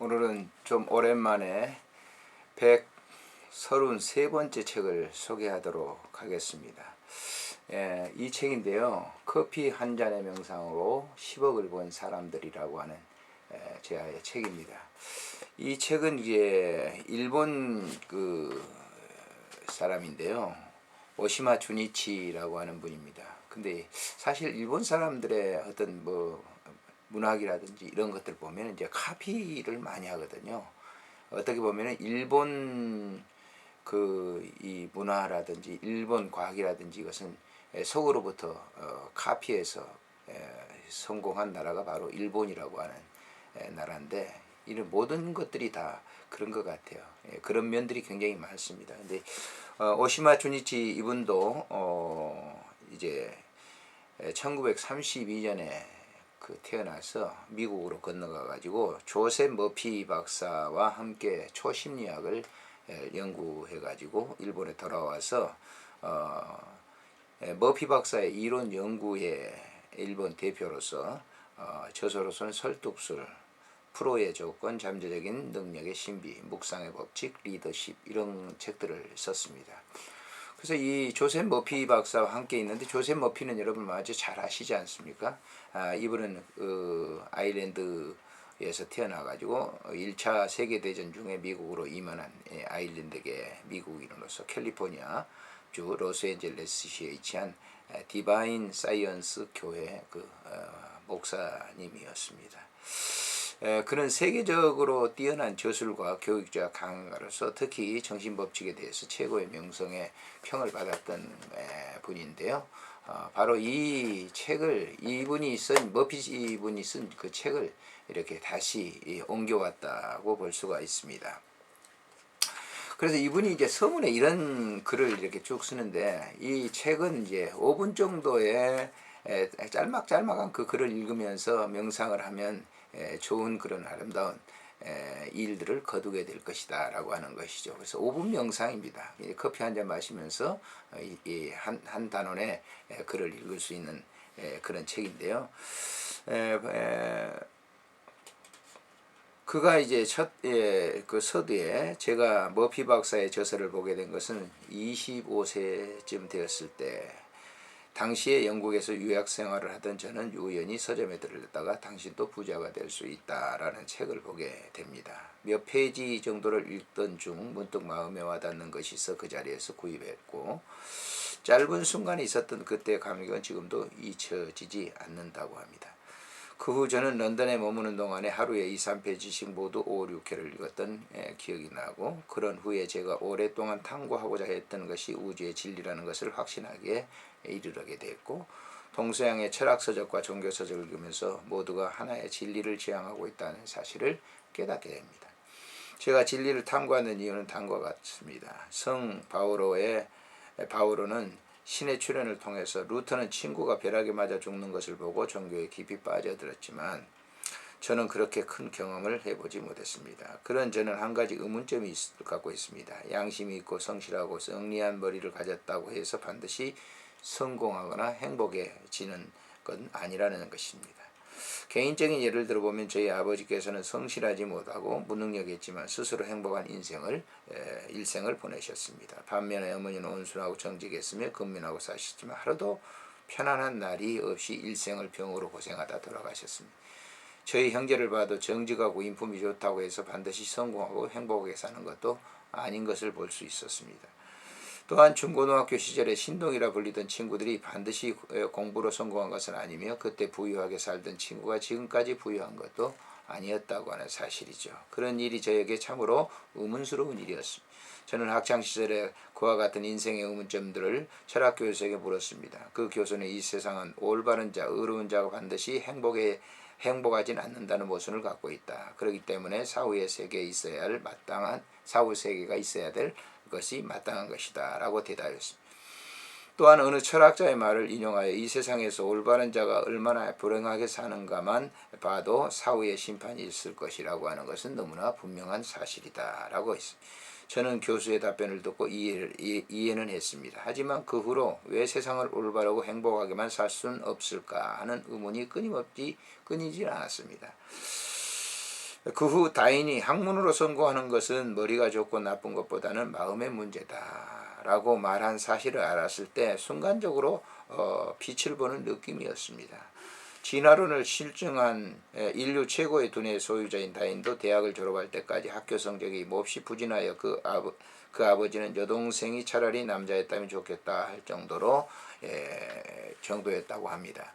오늘은 좀 오랜만에 133번째 책을 소개하도록 하겠습니다. 이 책인데요. 커피 한 잔의 명상으로 10억을 번 사람들이라고 하는 제 책입니다. 이 책은 이제 일본 사람인데요. 오시마 주니치라고 하는 분입니다. 근데 사실 일본 사람들의 어떤 문학이라든지 이런 것들 보면 이제 카피를 많이 하거든요. 어떻게 보면 일본 이 문화라든지 일본 과학이라든지 이것은 속으로부터 카피해서 성공한 나라가 바로 일본이라고 하는 나라인데, 이런 모든 것들이 다 그런 것 같아요. 그런 면들이 굉장히 많습니다. 근데 오시마 주니치 이분도 이제 1932년에 태어나서 미국으로 건너가 가지고 조셉 머피 박사와 함께 초심리학을 연구해 가지고 일본에 돌아와서 머피 박사의 이론 연구의 일본 대표로서 저서로서는 설득술, 프로의 조건, 잠재적인 능력의 신비, 묵상의 법칙, 리더십 이런 책들을 썼습니다. 그래서 이 조셉 머피 박사와 함께 있는데, 조셉 머피는 여러분 아주 잘 아시지 않습니까? 이분은 아일랜드에서 태어나가지고 1차 세계대전 중에 미국으로 이민한 아일랜드계 미국인으로서 캘리포니아 주 로스앤젤레스시에 위치한 디바인 사이언스 교회 목사님이었습니다. 그는 세계적으로 뛰어난 저술가, 교육자, 강가로서 특히 정신법칙에 대해서 최고의 명성의 평을 받았던 분인데요. 바로 이 책을 이분이 쓴 그 책을 이렇게 다시 옮겨왔다고 볼 수가 있습니다. 그래서 이분이 이제 서문에 이런 글을 이렇게 쭉 쓰는데, 이 책은 이제 5분 정도의 짤막짤막한 그 글을 읽으면서 명상을 하면 좋은 그런 아름다운 일들을 거두게 될 것이다 라고 하는 것이죠. 그래서 5분 명상입니다. 커피 한 잔 마시면서 한 단원의 글을 읽을 수 있는 그런 책인데요. 그가 이제 그 서두에 제가 머피 박사의 저서를 보게 된 것은 25세쯤 되었을 때, 당시에 영국에서 유학 생활을 하던 저는 우연히 서점에 들렀다가 당신도 부자가 될 수 있다라는 책을 보게 됩니다. 몇 페이지 정도를 읽던 중 문득 마음에 와닿는 것이 있어 그 자리에서 구입했고, 짧은 순간에 있었던 그때의 감격은 지금도 잊혀지지 않는다고 합니다. 그 후 저는 런던에 머무는 동안에 하루에 2, 3페이지씩 모두 5, 6회를 읽었던 기억이 나고, 그런 후에 제가 오랫동안 탐구하고자 했던 것이 우주의 진리라는 것을 확신하기에 이르게 됐고, 동서양의 철학서적과 종교서적을 읽으면서 모두가 하나의 진리를 지향하고 있다는 사실을 깨닫게 됩니다. 제가 진리를 탐구하는 이유는 다음과 같습니다. 성 바오로는 신의 출현을 통해서 루터는 친구가 벼락에 맞아 죽는 것을 보고 종교에 깊이 빠져들었지만, 저는 그렇게 큰 경험을 해보지 못했습니다. 그런 저는 한 가지 의문점이 갖고 있습니다. 양심이 있고 성실하고 영리한 머리를 가졌다고 해서 반드시 성공하거나 행복해지는 건 아니라는 것입니다. 개인적인 예를 들어보면 저희 아버지께서는 성실하지 못하고 무능력했지만 스스로 행복한 일생을 보내셨습니다. 반면에 어머니는 온순하고 정직했으며 근면하고 사셨지만 하루도 편안한 날이 없이 일생을 병으로 고생하다 돌아가셨습니다. 저희 형제를 봐도 정직하고 인품이 좋다고 해서 반드시 성공하고 행복하게 사는 것도 아닌 것을 볼 수 있었습니다. 또한 중고등학교 시절에 신동이라 불리던 친구들이 반드시 공부로 성공한 것은 아니며, 그때 부유하게 살던 친구가 지금까지 부유한 것도 아니었다고 하는 사실이죠. 그런 일이 저에게 참으로 의문스러운 일이었습니다. 저는 학창시절에 그와 같은 인생의 의문점들을 철학 교수에게 물었습니다. 그 교수는 이 세상은 올바른 자, 의로운 자가 반드시 행복하진 않는다는 모순을 갖고 있다. 그렇기 때문에 사후 세계가 있어야 될 것이 마땅한 것이다 라고 대답했습니다. 또한 어느 철학자의 말을 인용하여 이 세상에서 올바른 자가 얼마나 불행하게 사는가만 봐도 사후에 심판이 있을 것이라고 하는 것은 너무나 분명한 사실이다 라고 했습니다. 저는 교수의 답변을 듣고 이해는 했습니다. 하지만 그 후로 왜 세상을 올바르고 행복하게만 살 수는 없을까 하는 의문이 끊이질 않았습니다. 그 후 다인이 학문으로 성공하는 것은 머리가 좋고 나쁜 것보다는 마음의 문제다라고 말한 사실을 알았을 때 순간적으로 빛을 보는 느낌이었습니다. 진화론을 실증한 인류 최고의 두뇌 소유자인 다인도 대학을 졸업할 때까지 학교 성적이 몹시 부진하여 그 아버지는 여동생이 차라리 남자였다면 좋겠다 할 정도였다고 합니다.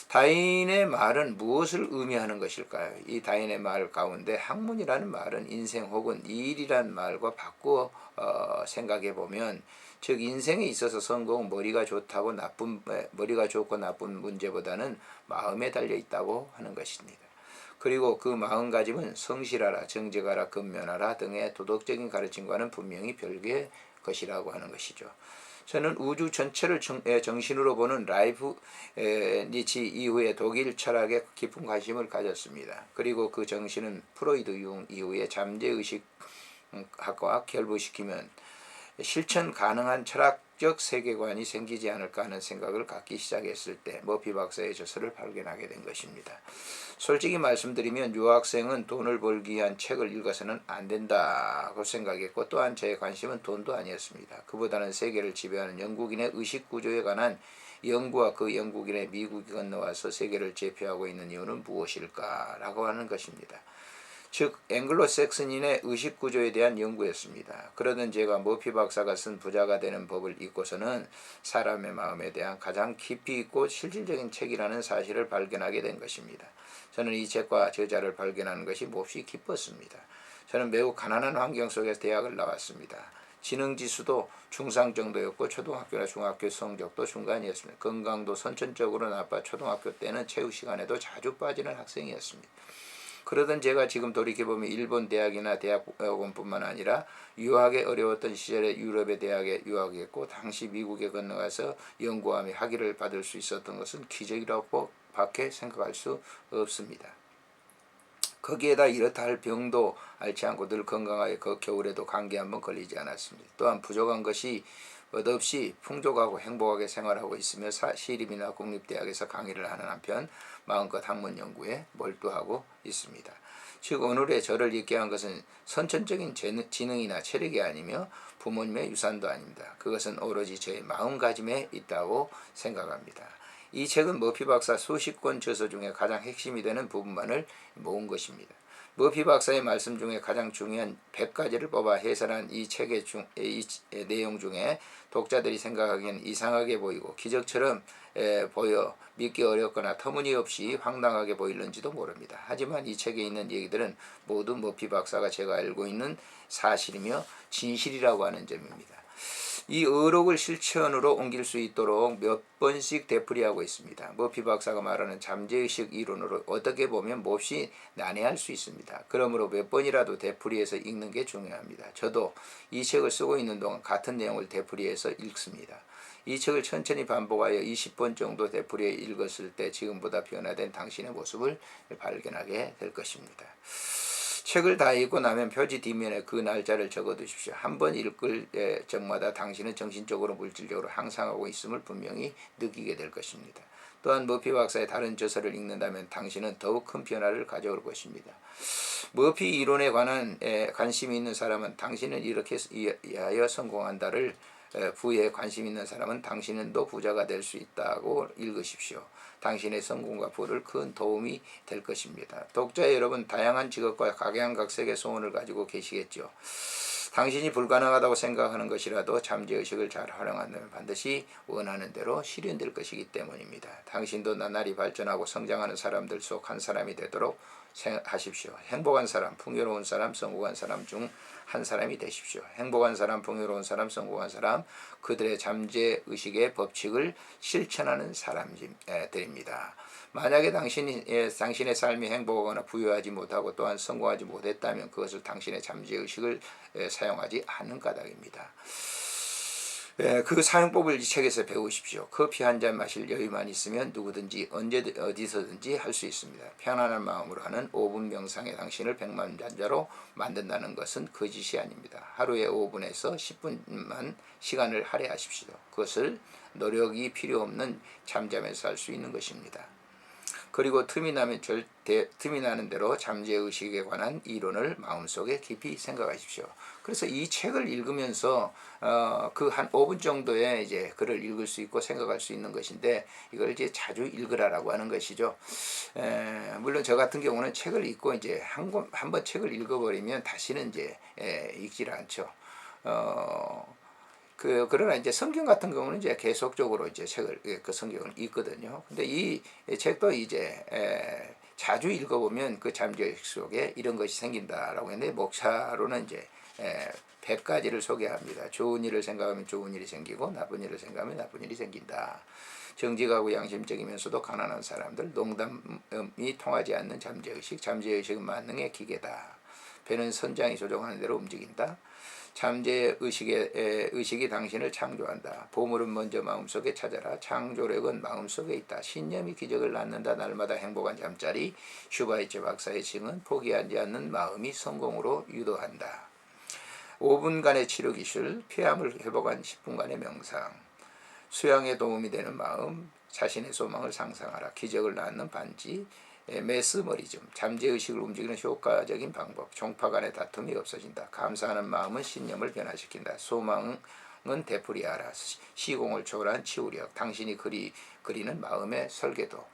다인의 말은 무엇을 의미하는 것일까요? 이 다인의 말 가운데 학문이라는 말은 인생 혹은 일이라는 말과 바꾸어 생각해 보면, 즉 인생에 있어서 성공은 머리가 좋고 나쁜 문제보다는 마음에 달려 있다고 하는 것입니다. 그리고 그 마음가짐은 성실하라, 정직하라, 근면하라 등의 도덕적인 가르침과는 분명히 별개의 것이라고 하는 것이죠. 저는 우주 전체를 정신으로 보는 라이프 니치 이후에 독일 철학에 깊은 관심을 가졌습니다. 그리고 그 정신은 프로이드 융 이후에 잠재의식학과 결부시키면 실천 가능한 철학적 세계관이 생기지 않을까 하는 생각을 갖기 시작했을 때 머피 박사의 저서를 발견하게 된 것입니다. 솔직히 말씀드리면 유학생은 돈을 벌기 위한 책을 읽어서는 안 된다고 생각했고, 또한 제 관심은 돈도 아니었습니다. 그보다는 세계를 지배하는 영국인의 의식구조에 관한 연구와 그 영국인의 미국에 건너와서 세계를 제패하고 있는 이유는 무엇일까라고 하는 것입니다. 즉 앵글로색슨인의 의식구조에 대한 연구였습니다. 그러던 제가 머피 박사가 쓴 부자가 되는 법을 읽고서는 사람의 마음에 대한 가장 깊이 있고 실질적인 책이라는 사실을 발견하게 된 것입니다. 저는 이 책과 저자를 발견하는 것이 몹시 기뻤습니다. 저는 매우 가난한 환경 속에서 대학을 나왔습니다. 지능지수도 중상 정도였고 초등학교나 중학교 성적도 중간이었습니다. 건강도 선천적으로 나빠 초등학교 때는 체육 시간에도 자주 빠지는 학생이었습니다. 그러던 제가 지금 돌이켜보면 일본 대학이나 대학원뿐만 아니라 유학에 어려웠던 시절에 유럽의 대학에 유학했고 당시 미국에 건너가서 연구하며 학위를 받을 수 있었던 것은 기적이라고 밖에 생각할 수 없습니다. 거기에다 이렇다 할 병도 앓지 않고 늘 건강하여 그 겨울에도 감기 한번 걸리지 않았습니다. 또한 부족한 것이 없이 풍족하고 행복하게 생활하고 있으며 시립이나 국립대학에서 강의를 하는 한편 마음껏 학문 연구에 몰두하고 있습니다. 즉 오늘의 저를 있게 한 것은 선천적인 지능이나 체력이 아니며 부모님의 유산도 아닙니다. 그것은 오로지 저의 마음가짐에 있다고 생각합니다. 이 책은 머피 박사 수십 권 저서 중에 가장 핵심이 되는 부분만을 모은 것입니다. 머피 박사의 말씀 중에 가장 중요한 100가지를 뽑아 해설한 이 책의 내용 중에 독자들이 생각하기엔 이상하게 보이고 기적처럼 보여 믿기 어렵거나 터무니없이 황당하게 보일는지도 모릅니다. 하지만 이 책에 있는 얘기들은 모두 머피 박사가 제가 알고 있는 사실이며 진실이라고 하는 점입니다. 이 의록을 실천으로 옮길 수 있도록 몇 번씩 되풀이하고 있습니다. 머피 박사가 말하는 잠재의식 이론으로 어떻게 보면 몹시 난해할 수 있습니다. 그러므로 몇 번이라도 되풀이해서 읽는 게 중요합니다. 저도 이 책을 쓰고 있는 동안 같은 내용을 되풀이해서 읽습니다. 이 책을 천천히 반복하여 20번 정도 되풀이해 읽었을 때 지금보다 변화된 당신의 모습을 발견하게 될 것입니다. 책을 다 읽고 나면 표지 뒷면에 그 날짜를 적어두십시오. 한 번 읽을 적마다 당신은 정신적으로 물질적으로 향상하고 있음을 분명히 느끼게 될 것입니다. 또한 머피 박사의 다른 저서를 읽는다면 당신은 더욱 큰 변화를 가져올 것입니다. 머피 이론에 관한 관심이 있는 사람은 당신은 이렇게 하여 성공한다를 부에 관심 있는 사람은 당신은 또 부자가 될 수 있다고 읽으십시오. 당신의 성공과 부를 큰 도움이 될 것입니다. 독자 여러분, 다양한 직업과 각양각색의 소원을 가지고 계시겠죠. 당신이 불가능하다고 생각하는 것이라도 잠재의식을 잘 활용한다면 반드시 원하는 대로 실현될 것이기 때문입니다. 당신도 나날이 발전하고 성장하는 사람들 속 한 사람이 되도록 하십시오. 행복한 사람, 풍요로운 사람, 성공한 사람 중 한 사람이 되십시오. 행복한 사람, 풍요로운 사람, 성공한 사람, 그들의 잠재의식의 법칙을 실천하는 사람들입니다. 만약에 당신의 삶이 행복하거나 부유하지 못하고 또한 성공하지 못했다면 그것을 당신의 잠재의식을 사용하지 않는 까닭입니다. 그 사용법을 이 책에서 배우십시오. 커피 한 잔 마실 여유만 있으면 누구든지 언제든 어디서든지 할 수 있습니다. 편안한 마음으로 하는 5분 명상에 당신을 백만장자로 만든다는 것은 거짓이 아닙니다. 하루에 5분에서 10분만 시간을 할애하십시오. 그것을 노력이 필요 없는 잠잠에서 할 수 있는 것입니다. 그리고 틈이 나는 대로 잠재의식에 관한 이론을 마음속에 깊이 생각하십시오. 그래서 이 책을 읽으면서 그 한 5분 정도의 이제 글을 읽을 수 있고 생각할 수 있는 것인데, 이걸 이제 자주 읽으라라고 하는 것이죠. 물론 저 같은 경우는 책을 읽고 이제 한 번 책을 읽어버리면 다시는 이제 읽질 않죠. 그러나 이제 성경 같은 경우는 이제 계속적으로 이제 그 성경을 읽거든요. 근데 이 책도 이제 자주 읽어보면 그 잠재의식 속에 이런 것이 생긴다라고 했는데, 목차로는 이제 100가지를 소개합니다. 좋은 일을 생각하면 좋은 일이 생기고, 나쁜 일을 생각하면 나쁜 일이 생긴다. 정직하고 양심적이면서도 가난한 사람들, 농담이 통하지 않는 잠재의식, 잠재의식은 만능의 기계다. 배는 선장이 조종하는 대로 움직인다. 잠재의식이 당신을 창조한다. 보물은 먼저 마음속에 찾아라. 창조력은 마음속에 있다. 신념이 기적을 낳는다. 날마다 행복한 잠자리. 슈바이처 박사의 증은 포기하지 않는 마음이 성공으로 유도한다. 5분간의 치료 기술, 폐암을 회복한 10분간의 명상, 수양에 도움이 되는 마음, 자신의 소망을 상상하라. 기적을 낳는 반지, 메스머리즘, 잠재의식을 움직이는 효과적인 방법, 종파 간의 다툼이 없어진다. 감사하는 마음은 신념을 변화시킨다. 소망은 되풀이하라. 시공을 초월한 치유력, 당신이 그리는 마음의 설계도.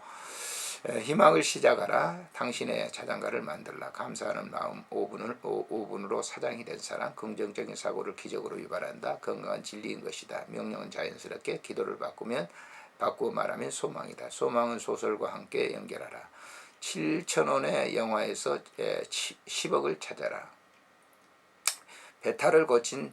희망을 시작하라. 당신의 자장가를 만들라. 감사하는 마음 5분으로 사장이 된 사람, 긍정적인 사고를 기적으로 유발한다. 건강한 진리인 것이다. 명령은 자연스럽게 기도를 바꾸고 말하면 소망이다. 소망은 소설과 함께 연결하라. 7,000원의 영화에서 10억을 찾아라. 배탈을 고친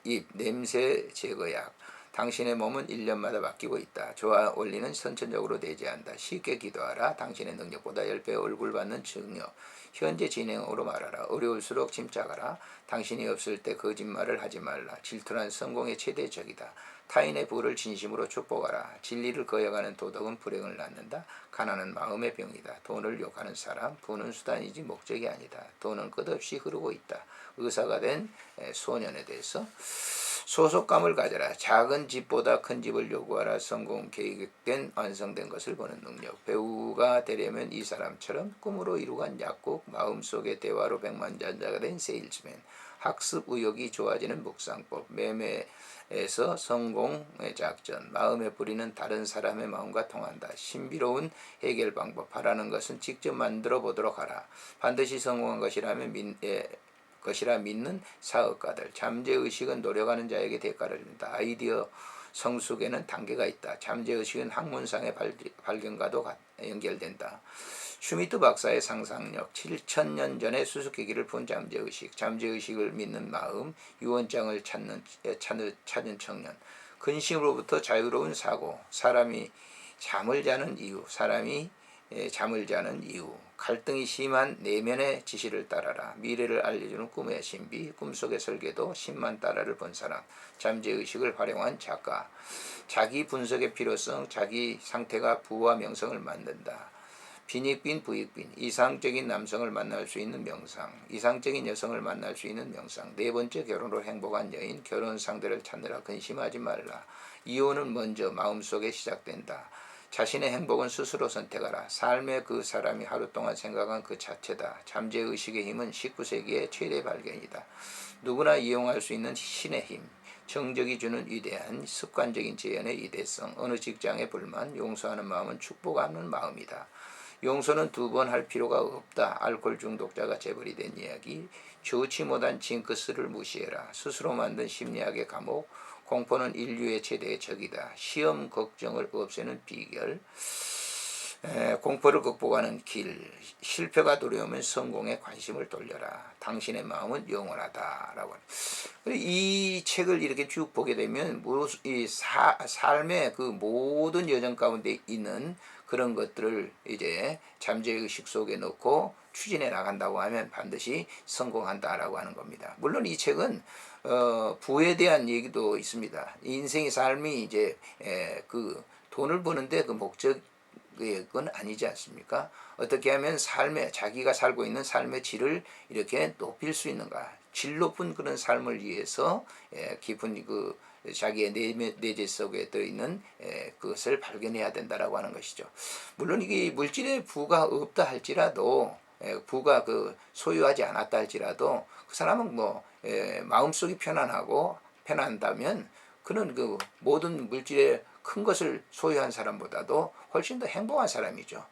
입, 냄새 제거약. 당신의 몸은 1년마다 바뀌고 있다. 좋아 원리는 선천적으로 대지한다. 쉽게 기도하라. 당신의 능력보다 10배 얼굴 받는 증력. 현재 진행으로 말하라. 어려울수록 침착하라. 당신이 없을 때 거짓말을 하지 말라. 질투란 성공의 최대 적이다. 타인의 부를 진심으로 축복하라. 진리를 거역하는 도덕은 불행을 낳는다. 가난은 마음의 병이다. 돈을 욕하는 사람, 부는 수단이지 목적이 아니다. 돈은 끝없이 흐르고 있다. 의사가 된 소년에 대해서 소속감을 가져라. 작은 집보다 큰 집을 요구하라. 성공 계획된 완성된 것을 보는 능력. 배우가 되려면 이 사람처럼 꿈으로 이루간 약국, 마음속의 대화로 백만장자가 된 세일즈맨. 학습 의욕이 좋아지는 묵상법. 매매에서 성공의 작전. 마음에 뿌리는 다른 사람의 마음과 통한다. 신비로운 해결 방법. 바라는 것은 직접 만들어 보도록 하라. 반드시 성공한 것이라 믿는 사업가들. 잠재의식은 노력하는 자에게 대가를 준다. 아이디어 성숙에는 단계가 있다. 잠재의식은 학문상의 발견과도 연결된다. 슈미트 박사의 상상력, 7,000년 전에 수수께끼를 푼 잠재의식, 잠재의식을 믿는 마음, 유언장을 찾은 청년, 근심으로부터 자유로운 사고, 사람이 잠을 자는 이유, 갈등이 심한 내면의 지시를 따라라. 미래를 알려주는 꿈의 신비, 꿈속의 설계도, 10만 달러를 번 사람, 잠재의식을 활용한 작가. 자기 분석의 필요성, 자기 상태가 부와 명성을 만든다. 빈익빈 부익빈, 이상적인 남성을 만날 수 있는 명상, 이상적인 여성을 만날 수 있는 명상. 네 번째, 결혼으로 행복한 여인, 결혼 상대를 찾느라 근심하지 말라. 이혼은 먼저 마음속에 시작된다. 자신의 행복은 스스로 선택하라. 삶의 그 사람이 하루 동안 생각한 그 자체다. 잠재의식의 힘은 19세기의 최대 발견이다. 누구나 이용할 수 있는 신의 힘, 정적이 주는 위대한 습관적인 재현의 이대성, 어느 직장의 불만, 용서하는 마음은 축복하는 마음이다. 용서는 2번 할 필요가 없다. 알코올 중독자가 재벌이 된 이야기, 좋지 못한 징크스를 무시해라. 스스로 만든 심리학의 감옥, 공포는 인류의 최대의 적이다. 시험 걱정을 없애는 비결, 공포를 극복하는 길, 실패가 두려우면 성공에 관심을 돌려라. 당신의 마음은 영원하다라고. 이 책을 이렇게 쭉 보게 되면 이 삶의 그 모든 여정 가운데 있는 그런 것들을 이제 잠재의식 속에 넣고 추진해 나간다고 하면 반드시 성공한다라고 하는 겁니다. 물론 이 책은 부에 대한 얘기도 있습니다. 인생의 삶이 이제 그 돈을 버는데 그 목적은 아니지 않습니까? 어떻게 하면 자기가 살고 있는 삶의 질을 이렇게 높일 수 있는가? 질 높은 그런 삶을 위해서 깊은 그 자기의 내재 속에 들어있는 그것을 발견해야 된다라고 하는 것이죠. 물론 이게 물질의 부가 없다 할지라도 부가 그 소유하지 않았다 할지라도 그 사람은 뭐 마음속이 편안하다면 그는 그 모든 물질의 큰 것을 소유한 사람보다도 훨씬 더 행복한 사람이죠.